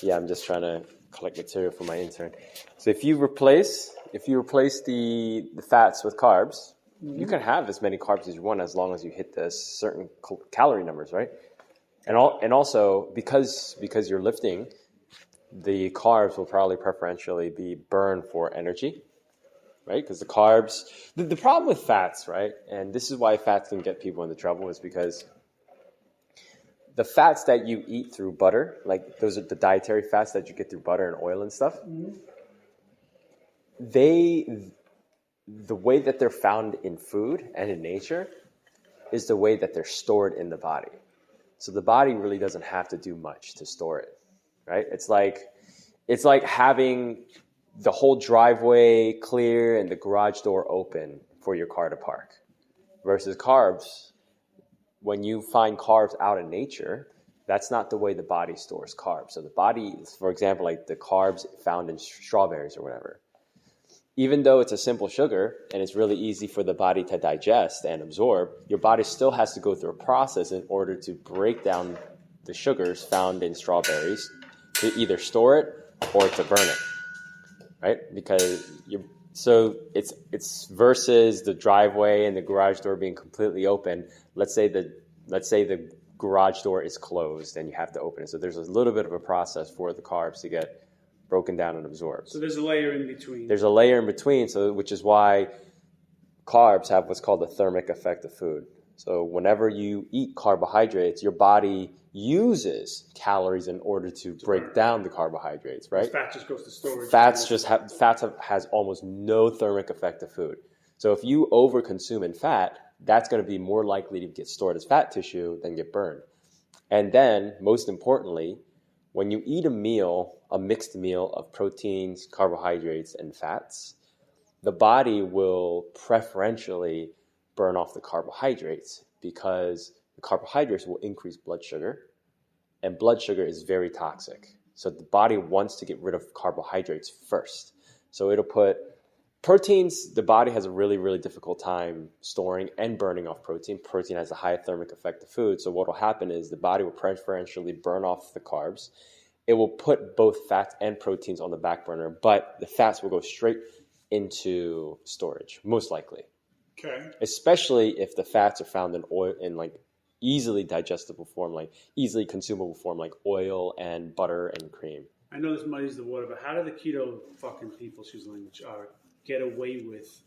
Yeah, I'm just trying to collect material for my intern. So if you replace the fats with carbs, you can have as many carbs as you want as long as you hit the certain calorie numbers, right? And also because you're lifting, the carbs will probably preferentially be burned for energy, right? Because the carbs, the problem with fats, right? And this is why fats can get people into trouble, is because the fats that you eat through butter, like those are the dietary fats that you get through butter and oil and stuff, the way that they're found in food and in nature is the way that they're stored in the body. So the body really doesn't have to do much to store it, right? It's like having the whole driveway clear and the garage door open for your car to park. Versus carbs, when you find carbs out in nature, that's not the way the body stores carbs. So the body, for example, like the carbs found in strawberries or whatever, even though it's a simple sugar and it's really easy for the body to digest and absorb, your body still has to go through a process in order to break down the sugars found in strawberries to either store it or to burn it, right? Because it's versus the driveway and the garage door being completely open. Let's say the garage door is closed and you have to open it. So there's a little bit of a process for the carbs to get broken down and absorbed. So there's a layer in between. There's a layer in between, which is why carbs have what's called the thermic effect of food. So whenever you eat carbohydrates, your body uses calories in order to break down the carbohydrates, right? Fat just goes to storage. Fats has almost no thermic effect of food. So if you overconsume in fat, that's going to be more likely to get stored as fat tissue than get burned. And then, most importantly, when you eat a mixed meal of proteins, carbohydrates, and fats, the body will preferentially burn off the carbohydrates because the carbohydrates will increase blood sugar, and blood sugar is very toxic. So the body wants to get rid of carbohydrates first. So it'll put proteins, the body has a really, really difficult time storing and burning off protein. Protein has a high thermic effect of food. So what will happen is the body will preferentially burn off the carbs. It will put both fats and proteins on the back burner, but the fats will go straight into storage, most likely. Okay. Especially if the fats are found in oil, in like easily digestible form, like easily consumable form, like oil and butter and cream. I know this muddies the water, but how do the keto fucking people, excuse the language, get away with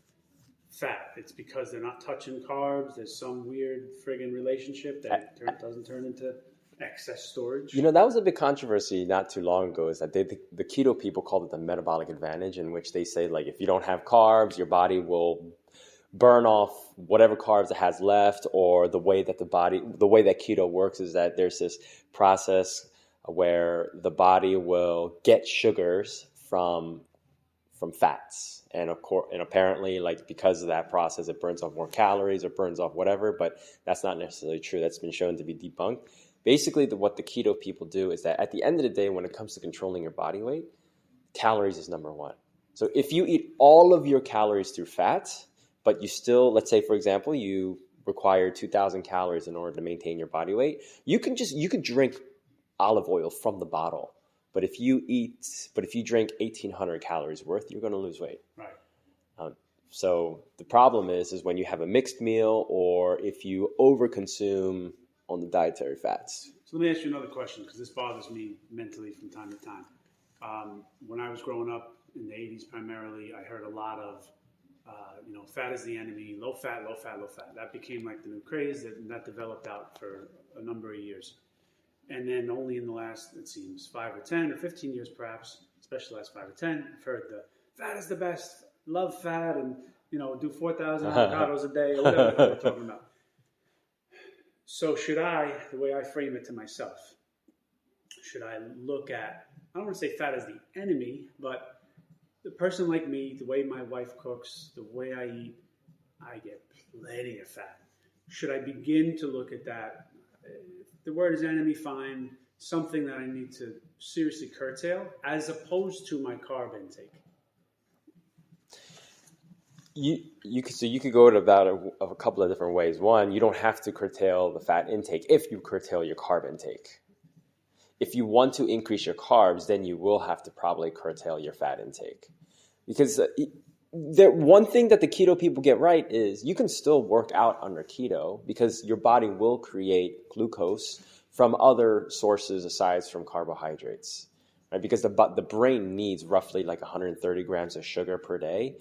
fat? It's because they're not touching carbs. There's some weird friggin' relationship that doesn't turn into excess storage. You know, that was a big controversy not too long ago, is that the keto people called it the metabolic advantage, in which they say, like, if you don't have carbs, your body will burn off whatever carbs it has left, or the way that keto works is that there's this process where the body will get sugars from fats. And of course, and apparently, like, because of that process, it burns off more calories or burns off whatever, but that's not necessarily true. That's been shown to be debunked. Basically, what the keto people do is that at the end of the day, when it comes to controlling your body weight, calories is number one. So if you eat all of your calories through fats, but you still, let's say, for example, you require 2,000 calories in order to maintain your body weight, you could drink olive oil from the bottle. But if you drink 1,800 calories worth, you're going to lose weight. Right. So the problem is when you have a mixed meal, or if you overconsume on the dietary fats. So let me ask you another question, because this bothers me mentally from time to time. When I was growing up in the 80s primarily, I heard a lot of, fat is the enemy, low fat, low fat, low fat. That became like the new craze that developed out for a number of years. And then only in the last, it seems, 5 or 10 or 15 years perhaps, especially the last 5 or 10, I've heard the fat is the best, love fat, and, do 4,000 avocados a day, or whatever we're talking about. So should I, the way I frame it to myself, should I look at, I don't want to say fat as the enemy, but the person like me, the way my wife cooks, the way I eat, I get plenty of fat. Should I begin to look at that? The word is enemy, fine, something that I need to seriously curtail, as opposed to my carb intake. You could go about it a couple of different ways. One, you don't have to curtail the fat intake if you curtail your carb intake. if you want to increase your carbs, then you will have to probably curtail your fat intake. Because one thing that the keto people get right is you can still work out under keto because your body will create glucose from other sources aside from carbohydrates, right? Because the brain needs roughly like 130 grams of sugar per day.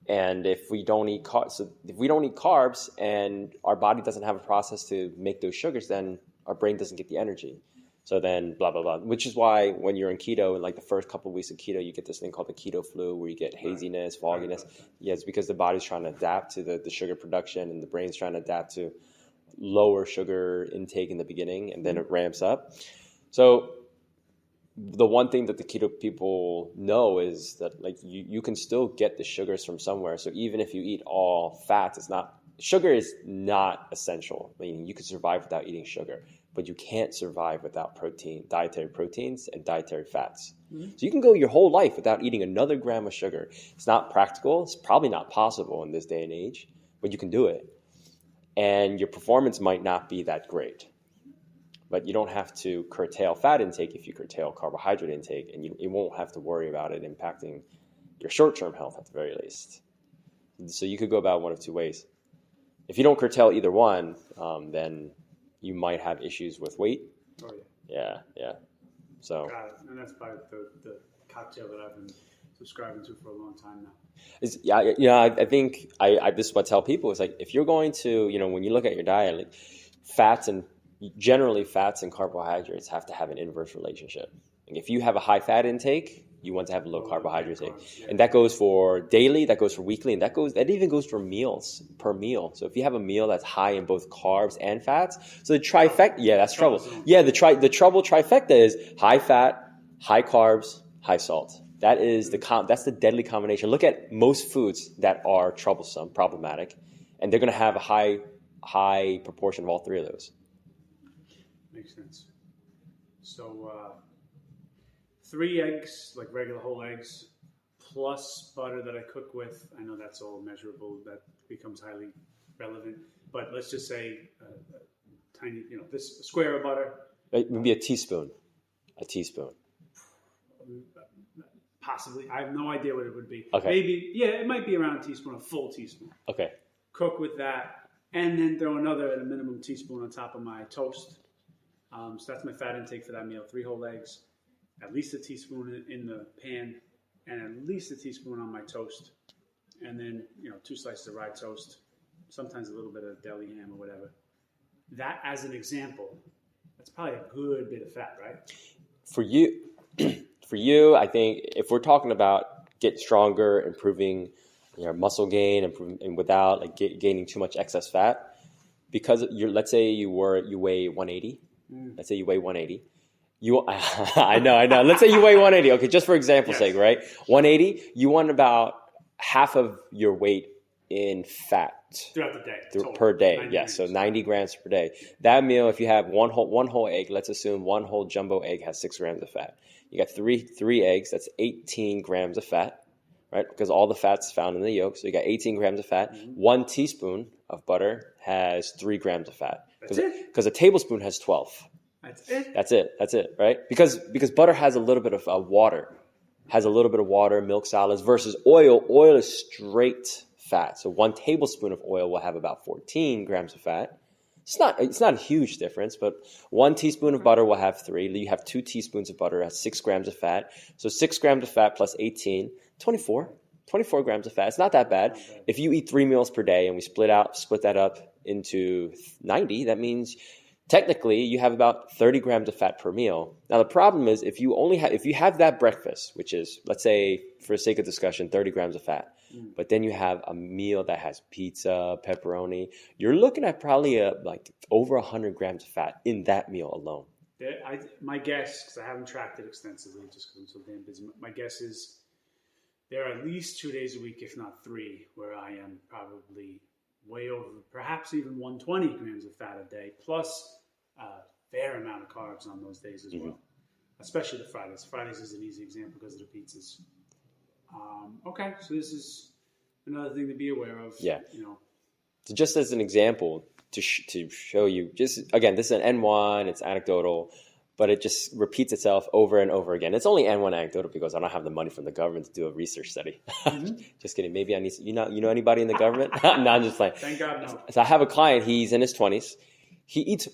And if we don't eat carbs and our body doesn't have a process to make those sugars, then our brain doesn't get the energy. So then blah, blah, blah, which is why when you're in keto, in like the first couple of weeks of keto, you get this thing called the keto flu where you get haziness, fogginess. Yeah, it's because the body's trying to adapt to the sugar production and the brain's trying to adapt to lower sugar intake in the beginning, and then it ramps up. So the one thing that the keto people know is that like you can still get the sugars from somewhere. So even if you eat all fats, sugar is not essential. Meaning you can survive without eating sugar, but you can't survive without dietary proteins and dietary fats. Mm-hmm. So you can go your whole life without eating another gram of sugar. It's not practical. It's probably not possible in this day and age, but you can do it. And your performance might not be that great. But you don't have to curtail fat intake if you curtail carbohydrate intake, and you won't have to worry about it impacting your short-term health at the very least. So you could go about one of two ways. If you don't curtail either one, then you might have issues with weight. Oh, yeah. Yeah. So. Got it. And that's probably the cocktail that I've been subscribing to for a long time now. I think this is what I tell people. It's like if you're going to, when you look at your diet, like generally fats and carbohydrates have to have an inverse relationship. And if you have a high fat intake, you want to have a low carbohydrate intake. Yeah. And that goes for daily, that goes for weekly, and that even goes for meals per meal. So if you have a meal that's high in both carbs and fats, so the trifecta, that's trouble. Yeah, the trouble trifecta is high fat, high carbs, high salt. That is that's the deadly combination. Look at most foods that are troublesome, problematic, and they're going to have a high proportion of all three of those. Makes sense. So 3 eggs, like regular whole eggs, plus butter that I cook with. I know that's all measurable. That becomes highly relevant. But let's just say tiny, this square of butter. It would be a teaspoon. A teaspoon. Possibly. I have no idea what it would be. Okay. Maybe, it might be around a teaspoon, a full teaspoon. Okay. Cook with that, and then throw another, at a minimum, teaspoon on top of my toast. So that's my fat intake for that meal. 3 whole eggs, at least a teaspoon in the pan, and at least a teaspoon on my toast. And then, 2 slices of rye toast, sometimes a little bit of deli ham or whatever. That, as an example, that's probably a good bit of fat, right? For you, I think if we're talking about get stronger, improving your muscle gain, and without like gaining too much excess fat, because let's say you weigh 180. Let's say you weigh 180. I know. Let's say you weigh 180. Okay, just for example's sake, right? 180. You want about half of your weight in fat throughout the day, per day. Yes, so 90 grams per day. That meal, if you have one whole egg, let's assume one whole jumbo egg has 6 grams of fat. You got three eggs. That's 18 grams of fat, right? Because all the fat's found in the yolk. So you got 18 grams of fat. Mm-hmm. 1 teaspoon of butter has 3 grams of fat. Because a tablespoon has 12. That's it, right? Because butter has a little bit of water. Milk solids versus oil. Oil is straight fat. So 1 tablespoon of oil will have about 14 grams of fat. It's not a huge difference, but 1 teaspoon of butter will have 3. You have 2 teaspoons of butter at 6 grams of fat. So 6 grams of fat plus 18, 24 grams of fat. It's not that bad. If you eat 3 meals per day and we split that up into 90, that means technically you have about 30 grams of fat per meal. Now the problem is if you have that breakfast, which is, let's say for the sake of discussion, 30 grams of fat, but then you have a meal that has pizza, pepperoni, you're looking at probably like over 100 grams of fat in that meal alone. My guess, because I haven't tracked it extensively just because I'm so damn busy, my guess is there are at least 2 days a week, if not 3, where I am probably way over, perhaps even 120 grams of fat a day, plus a fair amount of carbs on those days as well, especially the Fridays. Fridays is an easy example because of the pizzas. Okay, so this is another thing to be aware of. Yeah. So just as an example to show you, just again, this is an N1, it's anecdotal, but it just repeats itself over and over again. It's only one anecdotal because I don't have the money from the government to do a research study. Just kidding. Maybe I need you know anybody in the government? No, I'm just like. Thank God, no. So I have a client. He's in his 20s. He eats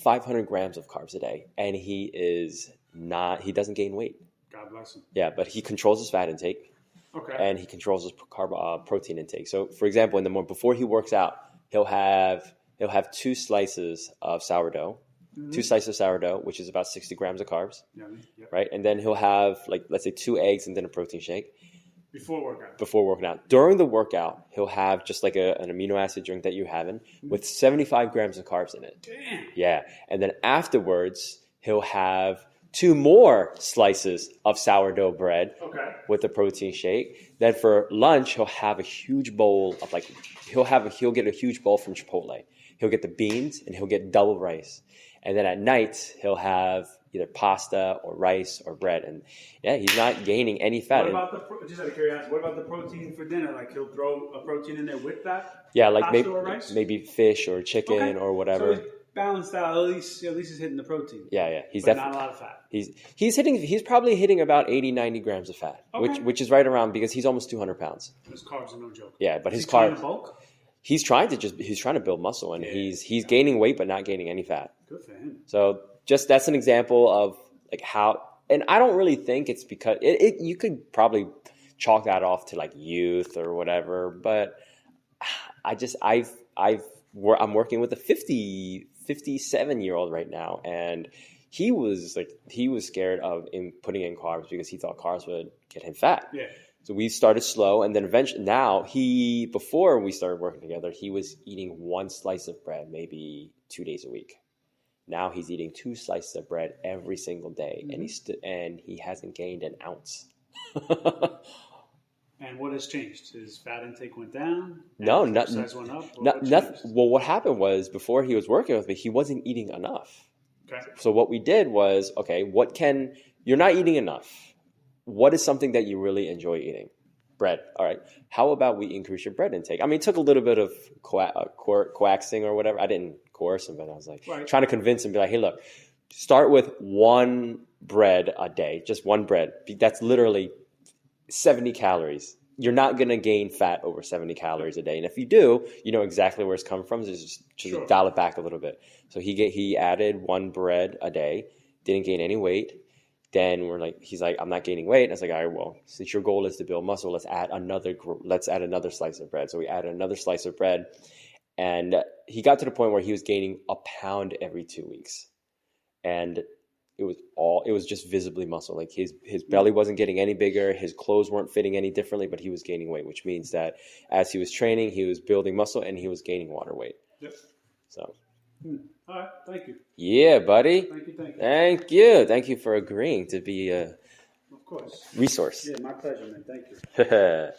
500 grams of carbs a day, and he doesn't gain weight. God bless him. Yeah, but he controls his fat intake. Okay. And he controls his protein intake. So, for example, in the morning before he works out, he'll have 2 slices of sourdough, 2 slices of sourdough, which is about 60 grams of carbs, right? And then he'll have, like, let's say 2 eggs and then a protein shake. Before workout. Before working out. During the workout, he'll have just like an amino acid drink that you're having with 75 grams of carbs in it. Damn. Yeah. And then afterwards, he'll have 2 more slices of sourdough bread with a protein shake. Then for lunch, he'll have a huge bowl of he'll get a huge bowl from Chipotle. He'll get the beans and he'll get double rice. And then at night, he'll have either pasta or rice or bread. And yeah, he's not gaining any fat. What about just out of curiosity, what about the protein for dinner? Like he'll throw a protein in there with that? Yeah, like maybe fish or chicken or whatever. So balanced out. At least he's hitting the protein. Yeah. He's but not a lot of fat. He's probably hitting about 80-90 grams of fat, which is right around because he's almost 200 pounds. His carbs are no joke. Yeah, but his carbs. Trying to bulk? He's trying to build muscle, and he's gaining weight but not gaining any fat. Good for him. So just that's an example of like how, and I don't really think it's because you could probably chalk that off to like youth or whatever, but I'm working with a 57-year-old right now, and he was scared of putting in carbs because he thought carbs would get him fat. Yeah. So we started slow, and then eventually before we started working together, he was eating 1 slice of bread maybe 2 days a week. Now he's eating 2 slices of bread every single day, and he hasn't gained an ounce. And what has changed? His fat intake went down? No, nothing. Size went up? Nothing. Well, what happened was before he was working with me, he wasn't eating enough. Okay. So what we did was, you're not eating enough. What is something that you really enjoy eating? Bread. All right. How about we increase your bread intake? I mean, it took a little bit of coaxing or whatever. I didn't coerce him, but I was like trying to convince him, be like, hey, look, start with 1 bread a day, just 1 bread. That's literally 70 calories. You're not going to gain fat over 70 calories a day. And if you do, you know exactly where it's coming from. So just dial it back a little bit. So he added 1 bread a day, didn't gain any weight. Then he's like, I'm not gaining weight. And I was like, all right, well, since your goal is to build muscle, let's add another slice of bread. So we added another slice of bread, and he got to the point where he was gaining a pound every 2 weeks, and it was just visibly muscle. Like his belly wasn't getting any bigger, his clothes weren't fitting any differently, but he was gaining weight, which means that as he was training, he was building muscle and he was gaining water weight. Yep. So. All right, thank you. Yeah, buddy. Thank you. Thank you for agreeing to be a of course resource. Yeah, my pleasure, man. Thank you.